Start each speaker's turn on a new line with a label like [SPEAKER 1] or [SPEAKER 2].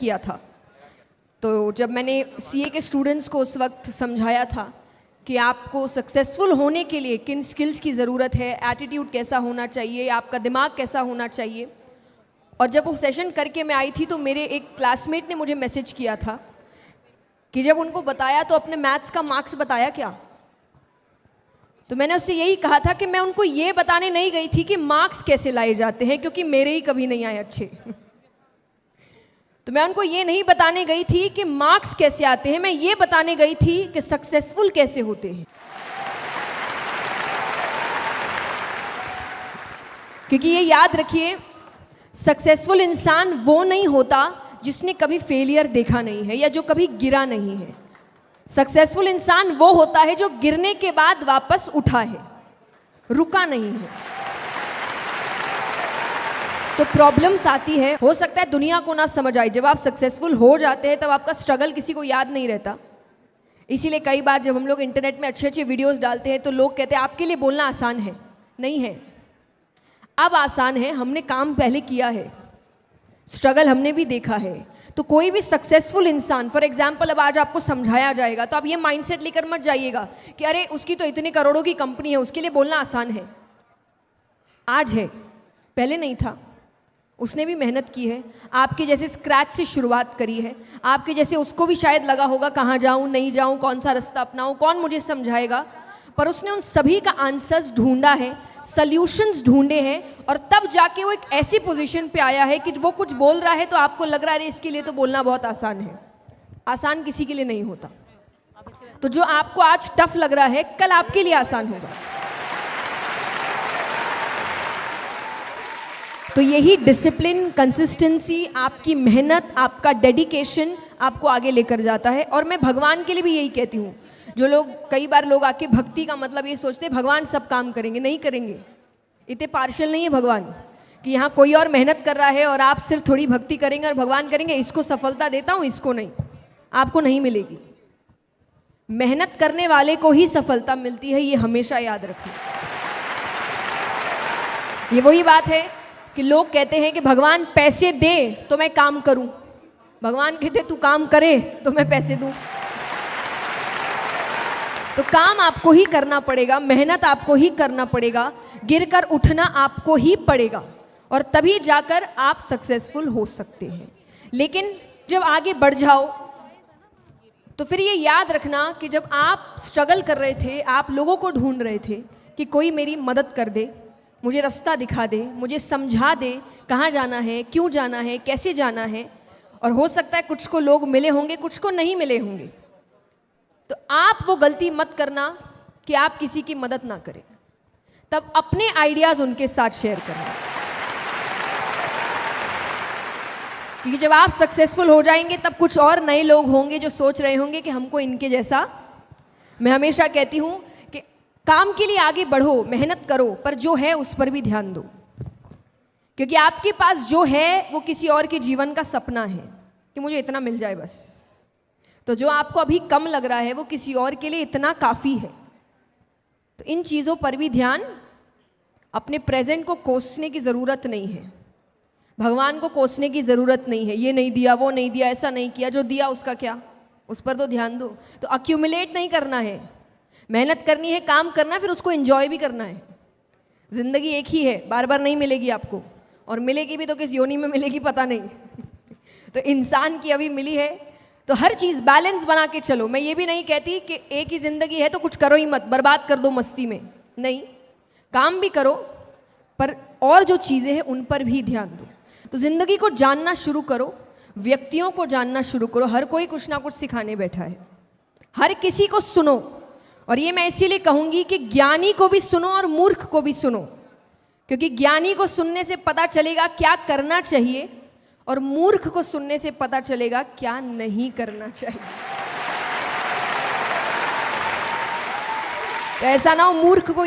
[SPEAKER 1] किया था। तो जब मैंने सीए के स्टूडेंट्स को उस वक्त समझाया था कि आपको सक्सेसफुल होने के लिए किन स्किल्स की ज़रूरत है, एटीट्यूड कैसा होना चाहिए, आपका दिमाग कैसा होना चाहिए, और जब वो सेशन करके मैं आई थी तो मेरे एक क्लासमेट ने मुझे मैसेज किया था कि जब उनको बताया तो अपने मैथ्स का मार्क्स बताया क्या। तो मैंने उससे यही कहा था कि मैं उनको ये बताने नहीं गई थी कि मार्क्स कैसे लाए जाते हैं, क्योंकि मेरे ही कभी नहीं आए अच्छे। तो मैं उनको ये नहीं बताने गई थी कि मार्क्स कैसे आते हैं, मैं ये बताने गई थी कि सक्सेसफुल कैसे होते हैं। क्योंकि ये याद रखिए, सक्सेसफुल इंसान वो नहीं होता जिसने कभी फेलियर देखा नहीं है या जो कभी गिरा नहीं है। सक्सेसफुल इंसान वो होता है जो गिरने के बाद वापस उठा है, रुका नहीं है। तो प्रॉब्लम्स आती है, हो सकता है दुनिया को ना समझ आए। जब आप सक्सेसफुल हो जाते हैं तब आपका स्ट्रगल किसी को याद नहीं रहता। इसीलिए कई बार जब हम लोग इंटरनेट में अच्छे अच्छे वीडियोस डालते हैं तो लोग कहते हैं आपके लिए बोलना आसान है। नहीं है, अब आसान है, हमने काम पहले किया है, स्ट्रगल हमने भी देखा है। तो कोई भी सक्सेसफुल इंसान, फॉर एग्जाम्पल अब आज आपको समझाया जाएगा तो आप ये माइंडसेट लेकर मत जाइएगा कि अरे उसकी तो इतने करोड़ों की कंपनी है, उसके लिए बोलना आसान है। आज है, पहले नहीं था। उसने भी मेहनत की है, आपके जैसे स्क्रैच से शुरुआत करी है। आपके जैसे उसको भी शायद लगा होगा कहाँ जाऊँ, नहीं जाऊँ, कौन सा रास्ता अपनाऊँ, कौन मुझे समझाएगा। पर उसने उन सभी का आंसर्स ढूंढा है, सल्यूशंस ढूंढे हैं, और तब जाके वो एक ऐसी पोजीशन पे आया है कि वो कुछ बोल रहा है तो आपको लग रहा है इसके लिए तो बोलना बहुत आसान है। आसान किसी के लिए नहीं होता। तो जो आपको आज टफ लग रहा है कल आपके लिए आसान होगा। तो यही डिसिप्लिन, कंसिस्टेंसी, आपकी मेहनत, आपका डेडिकेशन आपको आगे लेकर जाता है। और मैं भगवान के लिए भी यही कहती हूँ। जो लोग, कई बार लोग आके भक्ति का मतलब ये सोचते हैं भगवान सब काम करेंगे, नहीं करेंगे। इतने पार्शियल नहीं है भगवान कि यहाँ कोई और मेहनत कर रहा है और आप सिर्फ थोड़ी भक्ति करेंगे और भगवान करेंगे इसको सफलता देता हूँ, इसको नहीं, आपको नहीं मिलेगी। मेहनत करने वाले को ही सफलता मिलती है, ये हमेशा याद रखें। ये वही बात है कि लोग कहते हैं कि भगवान पैसे दे तो मैं काम करूं, भगवान कहते तू काम करे तो मैं पैसे दूं। तो काम आपको ही करना पड़ेगा, मेहनत आपको ही करना पड़ेगा, गिरकर उठना आपको ही पड़ेगा, और तभी जाकर आप सक्सेसफुल हो सकते हैं। लेकिन जब आगे बढ़ जाओ तो फिर ये याद रखना कि जब आप स्ट्रगल कर रहे थे, आप लोगों को ढूंढ रहे थे कि कोई मेरी मदद कर दे, मुझे रास्ता दिखा दे, मुझे समझा दे कहाँ जाना है, क्यों जाना है, कैसे जाना है। और हो सकता है कुछ को लोग मिले होंगे, कुछ को नहीं मिले होंगे। तो आप वो गलती मत करना कि आप किसी की मदद ना करें, तब अपने आइडियाज़ उनके साथ शेयर करना। क्योंकि जब आप सक्सेसफुल हो जाएंगे तब कुछ और नए लोग होंगे जो सोच रहे होंगे कि हमको इनके जैसा। मैं हमेशा कहती हूँ कि काम के लिए आगे बढ़ो, मेहनत करो, पर जो है उस पर भी ध्यान दो। क्योंकि आपके पास जो है वो किसी और के जीवन का सपना है कि मुझे इतना मिल जाए बस। तो जो आपको अभी कम लग रहा है वो किसी और के लिए इतना काफ़ी है। तो इन चीज़ों पर भी ध्यान, अपने प्रेजेंट को कोसने की ज़रूरत नहीं है, भगवान को कोसने की ज़रूरत नहीं है। ये नहीं दिया, वो नहीं दिया, ऐसा नहीं किया, जो दिया उसका क्या, उस पर तो ध्यान दो। तो अक्यूमुलेट नहीं करना है, मेहनत करनी है, काम करना, फिर उसको एंजॉय भी करना है। ज़िंदगी एक ही है, बार बार नहीं मिलेगी आपको, और मिलेगी भी तो किस योनि में मिलेगी पता नहीं। तो इंसान की अभी मिली है, तो हर चीज़ बैलेंस बना के चलो। मैं ये भी नहीं कहती कि एक ही ज़िंदगी है तो कुछ करो ही मत, बर्बाद कर दो मस्ती में, नहीं, काम भी करो, पर और जो चीज़ें हैं उन पर भी ध्यान दो। तो ज़िंदगी को जानना शुरू करो, व्यक्तियों को जानना शुरू करो। हर कोई कुछ ना कुछ सिखाने बैठा है, हर किसी को सुनो। और ये मैं इसीलिए कहूँगी कि ज्ञानी को भी सुनो और मूर्ख को भी सुनो, क्योंकि ज्ञानी को सुनने से पता चलेगा क्या करना चाहिए, और मूर्ख को सुनने से पता चलेगा क्या नहीं करना चाहिए। तो ऐसा ना हो मूर्ख को